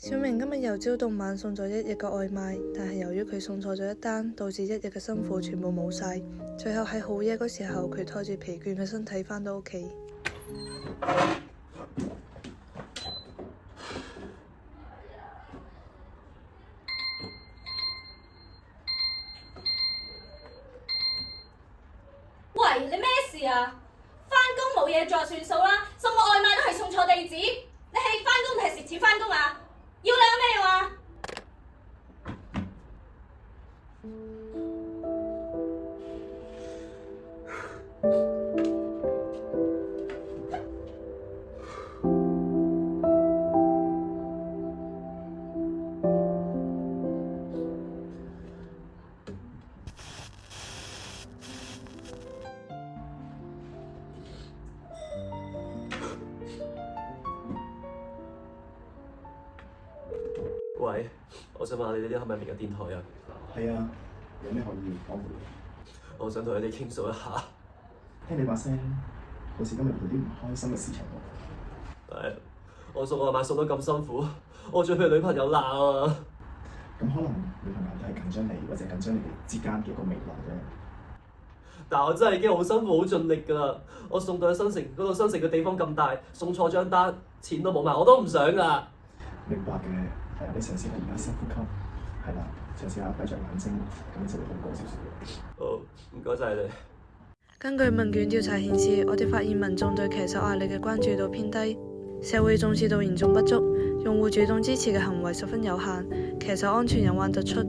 小明今日由朝到晚送咗一日嘅外賣，但係由於佢送錯咗一單，導致一日嘅辛苦全部冇晒。最後喺好夜嗰時候，佢拖住疲倦嘅身體返到屋企。喂，你咩事啊？返工冇嘢做算數啦，送個外賣都係送錯地址，你係返工定係蝕錢返工啊？要你有咩用啊？喂，我想問下你哋啲係咪明日電台啊？係啊，有咩可以幫到你？我想同你哋傾訴一下。聽你把聲，好似今日遇到啲唔開心嘅事情喎。係，我送外賣送得咁辛苦，我仲俾女朋友鬧啊！咁可能女朋友都係緊張你，或者緊張你哋之間嘅一個未來啫。但我真係已經好辛苦、好盡力㗎啦。我送到去新城嗰度，新城嘅地方咁大，送錯張單，錢都冇埋，我都唔想㗎。明白嘅，你嘗試下而家深呼吸，係啦，嘗試下閉着眼睛，咁就會好過少少嘅。好，唔該晒你。根據問卷調查顯示，我哋發現民眾對騎手壓力嘅關注度偏低，社會重視度嚴重不足，用戶主動支持嘅行為十分有限，騎手安全隱患突出。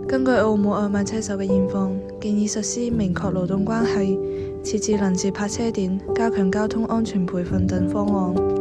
根據澳門外賣車手嘅現況，建議實施明確勞動關係、設置臨時泊車點、加強交通安全培訓等方案。